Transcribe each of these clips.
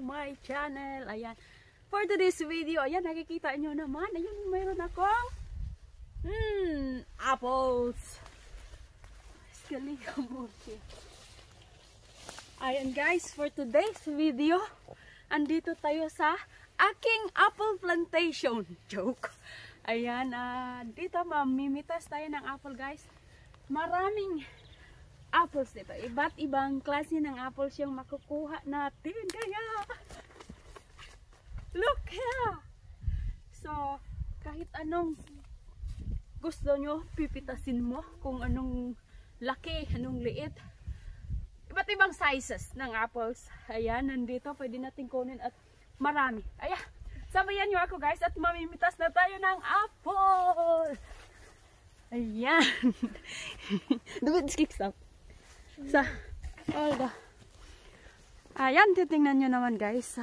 my channel. Ayan. For today's video, ayan, nakikita nyo naman. Ayun, mayroon akong apples. Ayan guys, for today's video, andito tayo sa aking apple plantation. Joke. Ayan, dito mamimitas tayo ng apple guys. Maraming apples dito. Iba't ibang klase ng apples yung makukuha natin. Kaya, look here! So, kahit anong gusto nyo, pipitasin mo. Kung anong laki, anong liit. Iba't ibang sizes ng apples. Ayan, nandito. Pwede natin kunin at marami. Ayan, sabayan nyo ako guys at mamimitas na tayo ng apple. Ayan. Stop. Olga. Ayan, titingnan nyo naman guys.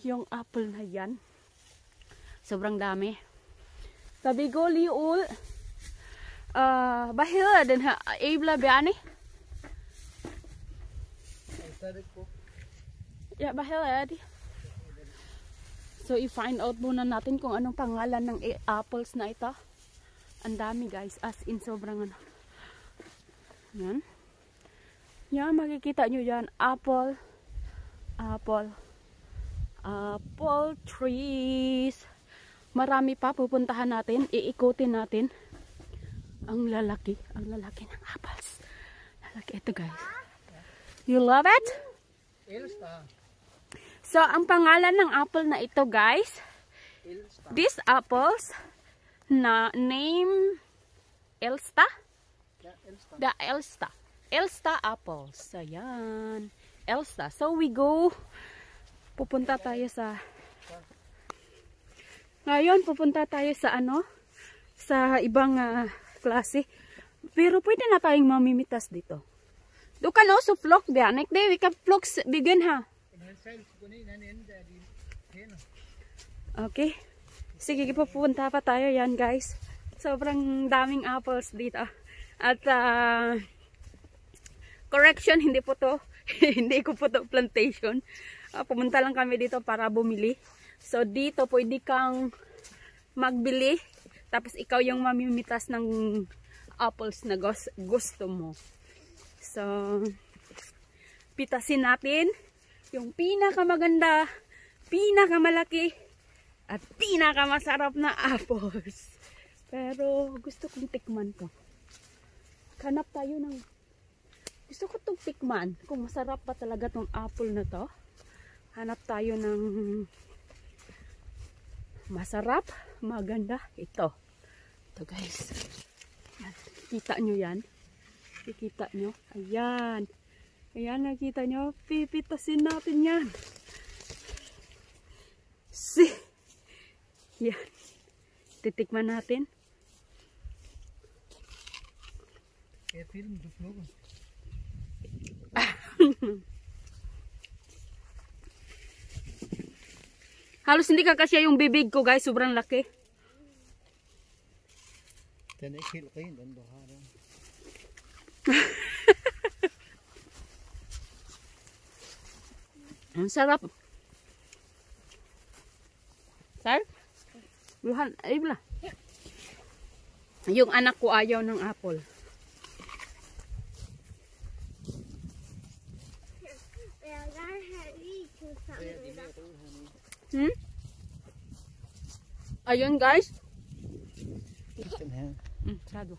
Yung apple na yan. Sobrang dami. Sabi ko, liul. Bahila din ha. Ibla biani? Yeah, bahila di. So, i-find out muna natin kung anong pangalan ng apples na ito. Ang dami guys. As in, sobrang ano. Yan. Yan, makikita nyo yan. Apple trees. Marami pa pupuntahan natin. Iikutin natin. Ang lalaki ng apples. Lalaki ito guys. You love it? So, ang pangalan ng apple na ito guys. These apples na name Elsta? The Elsta apples. Ayan. Elsta. So we go. Pupunta tayo sa ngayon, pupunta tayo sa ano? Sa ibang klase. Pero pwede na tayong mamimitas dito. Do ka no? So flock diyan. Next day, we can flock begin ha. Okay. Sige, pupunta pa tayo yan guys. Sobrang daming apples dito. At correction, hindi po to hindi ko po to plantation. Pumunta lang kami dito para bumili. So dito pwede kang magbili tapos ikaw yung mamimitas ng apples na gusto mo. So pitasin natin yung pinakamaganda, pinakamalaki at pinakamasarap na apples. Pero gusto kong tikman to. Hanap tayo ng gusto ko itong tikman kung masarap pa talaga tong apple na to. Hanap tayo ng masarap, maganda. Ito guys, kikita nyo yan, kikita nyo, ayan, nakita nyo, pipitasin natin yan. Yan, titikman natin. Halos hindi kakasya yung bibig ko guys, sobrang laki. Ang sarap. Sir? Luhan, ay bala. Yung anak ko ayaw ng apple. Ayun guys. Sado.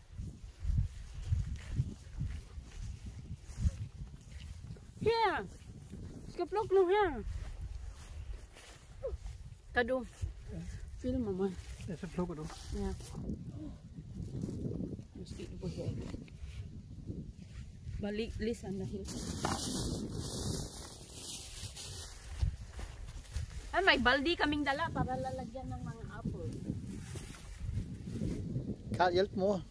Here. Ska pluk nu här. Tado. Film mamma. Det är så pluggar du. Ja. Nu ska du på här. Balik lisan dahil. Ay, may baldi kaming dala para lalagyan ng mga apple. Karl, hjælp mor.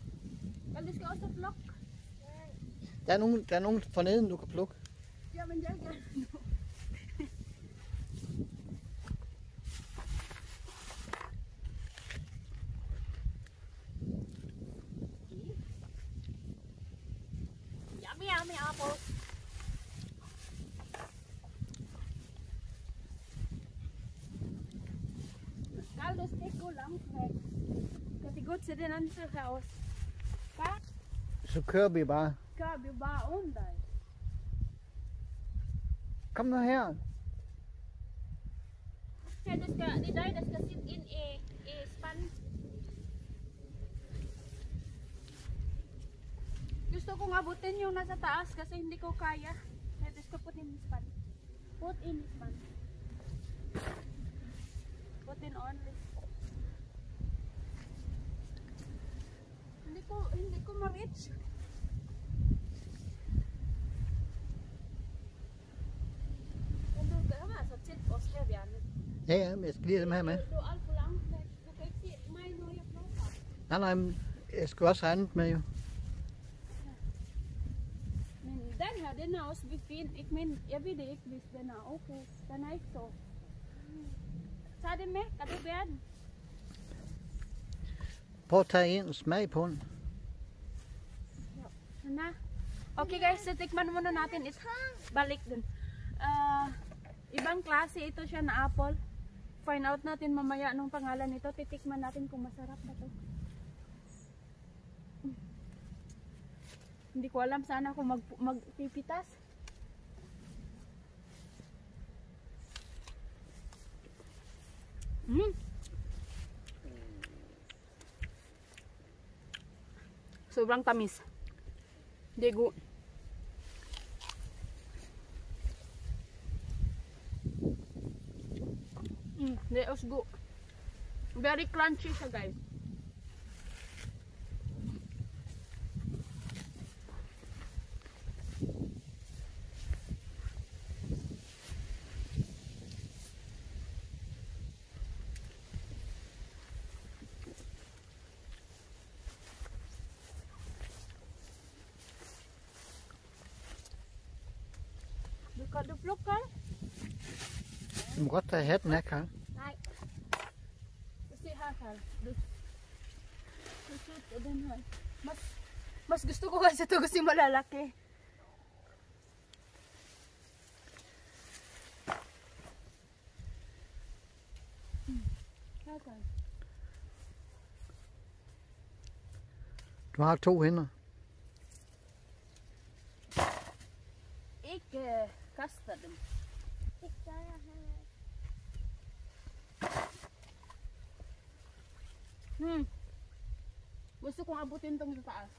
Kan du skal også plukke? Der er nogen forneden, du kan plukke. Ja, men jeg gør det nu. Yummy apples. langt væk. Kan det gå til den anden house? Bare Så kører vi bare. gør vi bare under. Kom nu her. Her, det er dig, der skal sidde ind i spanden. Gusto kong abutin yung nasa taas kasi hindi ko kaya. Kaya gusto put in span. Put in span. Put in only. Hindi ko ma-reach. Ja, ja, men jeg skal lige have dem her med. Du er alt for langt væk. Du kan ikke se mig, når jeg flår. Nej, nej, men jeg skal også have andet med jo. Men den her, den er også fin. Jeg ved det ikke, hvis den er okay. Den er ikke så. Tag det med. Kan du bære den? Prøv at tage en smag på den. Na. Okay guys, so tikman muna natin is balik dun. Ibang klase ito siya na apple. Find out natin mamaya anong pangalan nito. Titikman natin kung masarap ba to. Hindi ko alam sana kung magpipitas. Sobrang tamis. Dego. Let's go. Very crunchy siya, guys. Du kan du plukke? Du må godt tage hatten af, Karl. Nej. Se her, Karl. Du den her. Mas gusto ko kasi ito kasi malalaki. Her, Karl. Du har 2 hænder. Ikke kaste dem. Gusto kong abutin tong sa taas.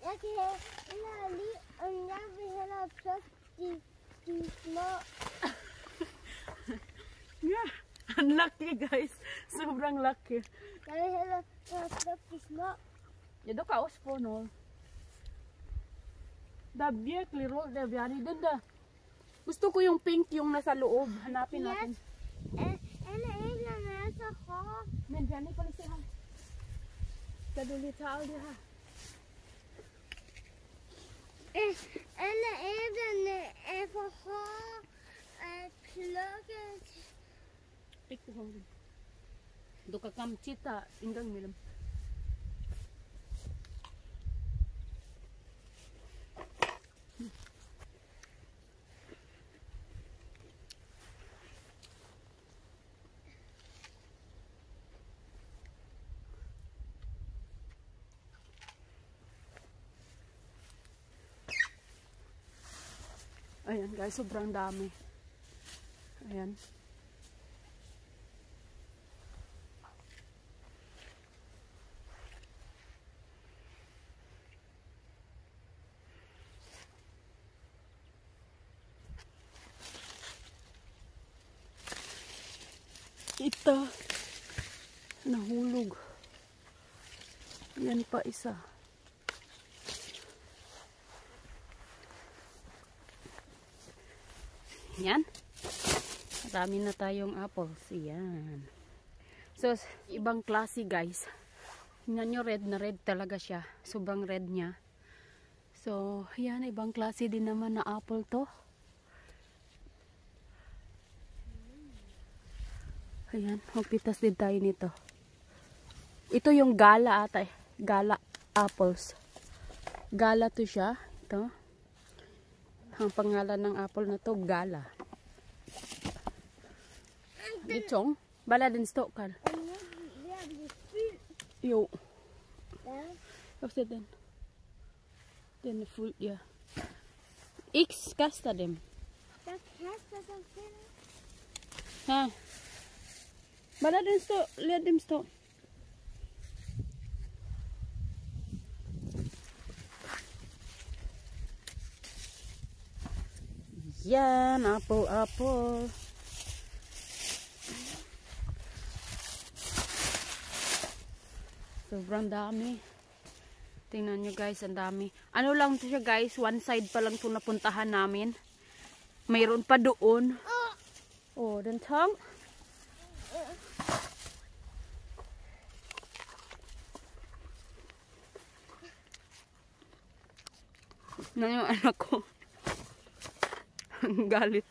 Yeah, unlucky guys. Sobrang lucky. Yado ka ospo no. Dabye kliro dabyari danda. Gusto ko yung pink yung nasa loob. Hanapin natin. Men dyan pala siya. Kadulit sa aldi ha. Eller er for hård plukket. Tik ko hong. Do ka kam chita inggang milam. Ayan guys, sobrang dami. Ayan. Ito. Nahulog. Yan pa isa. Yan. Marami na tayong apples. Yan. So, ibang klase guys. Tingnan nyo, red na red talaga siya. Sobrang red niya. So, yan. Ibang klase din naman na apple to. Ayan. Magpitas din tayo nito. Ito yung gala ata eh. Gala apples. Gala to siya. Ito. Ang pangalan ng apple na to, Gala. Itong, bala din sto, Karl. Jo. Ja. Was ist denn? Den är full, ja. X kastar dem. Jag kastar dem till. Ha. Bara den stå, led dem stå. Yan, apple. Sobrang dami. Tingnan nyo guys, ang dami. Ano lang to siya guys, one side pa lang itong napuntahan namin. Mayroon pa doon. Oh, den tong. Na yung anak ko. Galit.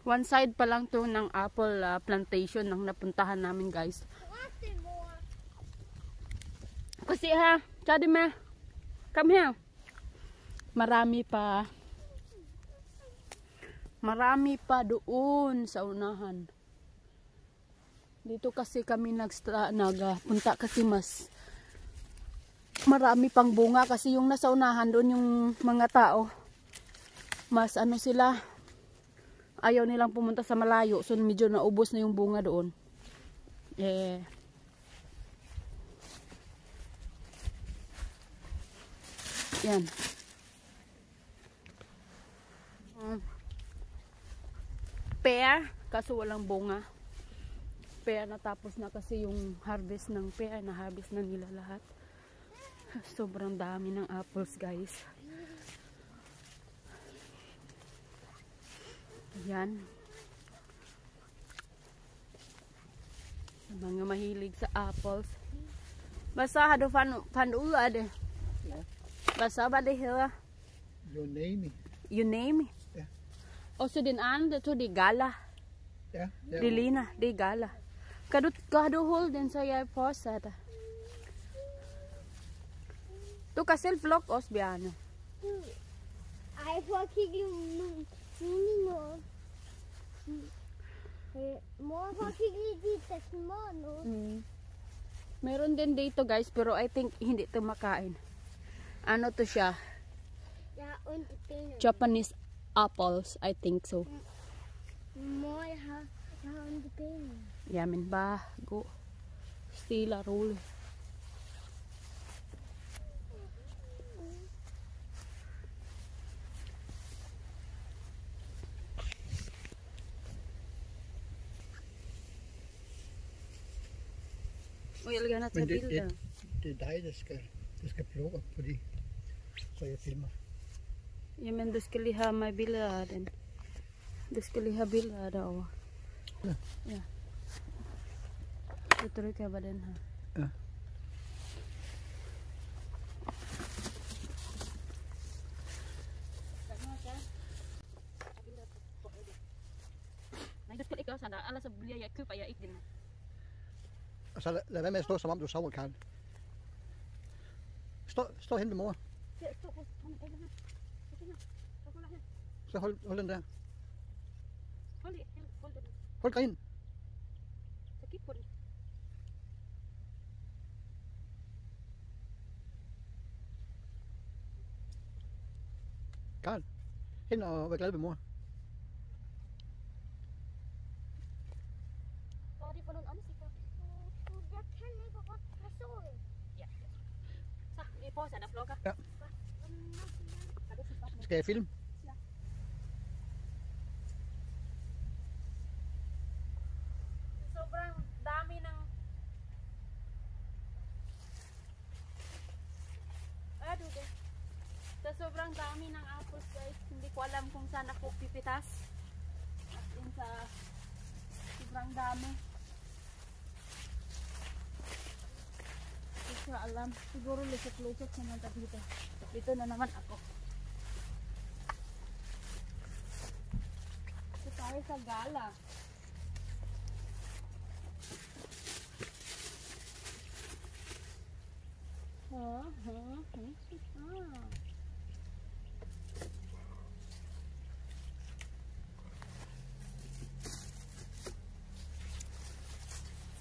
One side pa lang to ng apple plantation ng napuntahan namin guys. Kasi ha, Chadi me. Come here. Marami pa. Marami pa doon sa unahan. Dito kasi kami nagpunta kasi mas marami pang bunga kasi yung nasa unahan doon yung mga tao. Mas ano sila, ayaw nilang pumunta sa malayo. So medyo naubos na yung bunga doon. Yan. Pear, kaso walang bunga. Pear natapos na kasi yung harvest ng pear. Na-harvest na nila lahat. Sobrang dami ng apples guys. Yan. Mga mahilig sa apples. Basta hado fan ulad eh. Basta ba de hela? You name it. You name it? Ja. Og så den andre to de gala. Ja, det De ligner, det er gala. Kan du holde den så jeg fortsætter? Du kan selv vlogge også, Bjarne. Ej, for at kigge nu. Mor, for at kigge i de små nu. Meron din dito guys, pero I think hindi ito makain. Ano to siya? Ja, und ben. Japanese apples, I think so. Mor, jeg har ondt i benene. Jamen bare gå stille og roligt. Og jeg vil gerne tage Men billeder. det er dig, der skal plukke på de, så jeg filmer. Jamen du skal lige have mig billeder af den. Du skal lige have billeder derovre. Ja. Ja. Så trykker jeg på den her. Ja. Nej, du skal ikke gøre sådan der. Ellers så bliver jeg køber jeg ikke den. Og så lad være med at stå, som om du sover, Karl. Stå hen ved mor. Så hold den der. Hold grenen. Så kig på den. Karl, hen og vær glad ved mor. Hvad er det for nogle ansigter? Jeg kan ikke godt forstå det. Ja. Så, vi fortsætter vlogger. Ja. Skal jeg filme? Sobrang dami ng sa sobrang dami ng apples guys, hindi ko alam kung saan ako pipitas. As in sa sobrang dami. Hindi ko alam. Siguro lusot-lusot naman dito. Dito na naman ako. Ito tayo sa gala.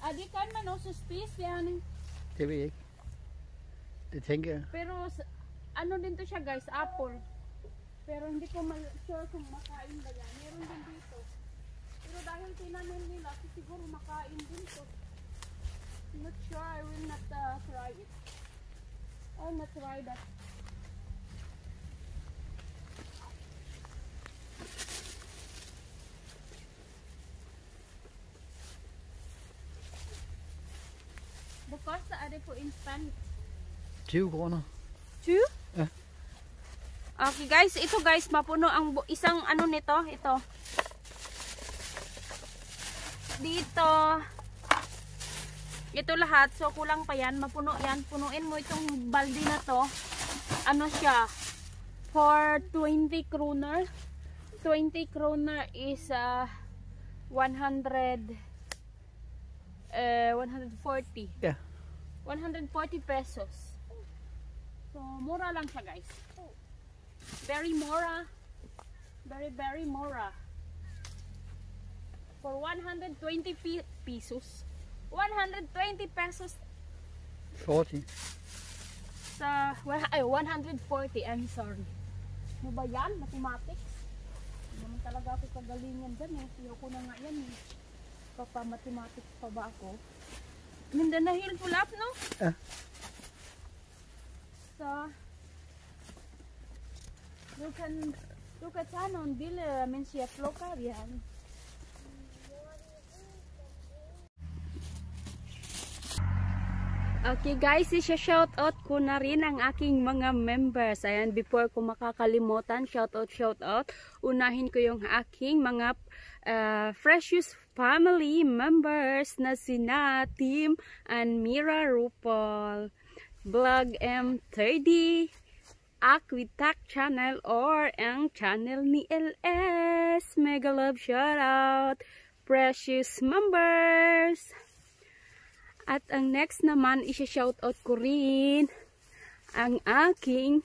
Adi kan man o suspis yan. Det ved jeg ikke. Det tænker jeg. Pero ano din to siya guys, apple. Pero hindi ko sure kung makain ba yan. Meron din dito. Pero dahil tinanim nila, siguro makain din to. Not sure, I will not try it. I'll not try that. Bukas sa ade po instant. 20 kroner. 2? Yeah. Okay guys, ito guys, mapuno ang isang ano nito, ito. Dito. Ito lahat, so kulang pa yan, mapuno yan. Punuin mo itong balde na to. Ano siya? For 20 kroner. 20 kroner is 140. Ja. 140 pesos. So, mura lang siya guys. Very mura. Very mura. For 120 pesos. 120 pesos. 40. Sa, ay, 140. I'm sorry. Ano ba yan? Mathematics? Hindi naman talaga ako kagalingan dyan eh. Ayoko na nga yan eh. Papa-mathematics pa ba ako? Mindanao Hill pull up, no? So, you can look at on bill, siya lokal yan. Okay guys, i-shout out ko na rin ang aking mga members. Ayan, before ko makakalimutan, shout out. Unahin ko yung aking mga Precious family members na sina Tim and Mira Rupol, Vlog M30, Akwitak channel or ang channel ni LS. Mega love shout out, precious members. At ang next naman, isa-shoutout ko rin ang aking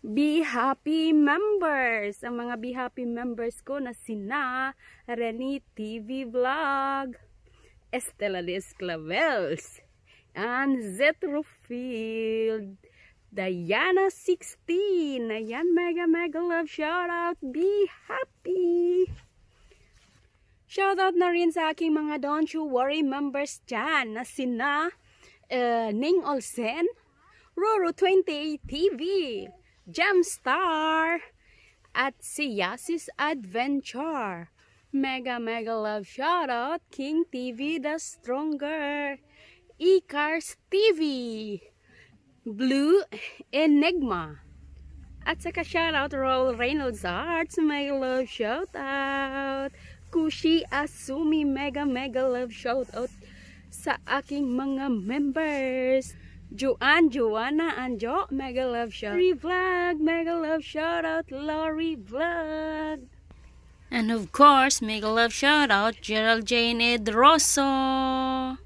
Be Happy members. Ang mga Be Happy members ko na sina Reni TV Vlog, Estela Liz Clavels, and Zetrofield, Diana 16. Ayan, mega love shoutout. Be happy! Shoutout na rin sa aking mga Don't You Worry members dyan na sina Ning Olsen, Roro28 TV, Gemstar, at si Yasis Adventure. Mega love shoutout King TV The Stronger, Ecars TV, Blue Enigma, at saka shoutout Roll Reynolds Arts. Mega love shoutout Kushi Asumi. Mega love shoutout sa aking mga members. Joanna Anjo, mega love shout. Lori Vlog, mega love shoutout Lori Vlog. And of course, mega love shoutout Gerald Jane Edroso.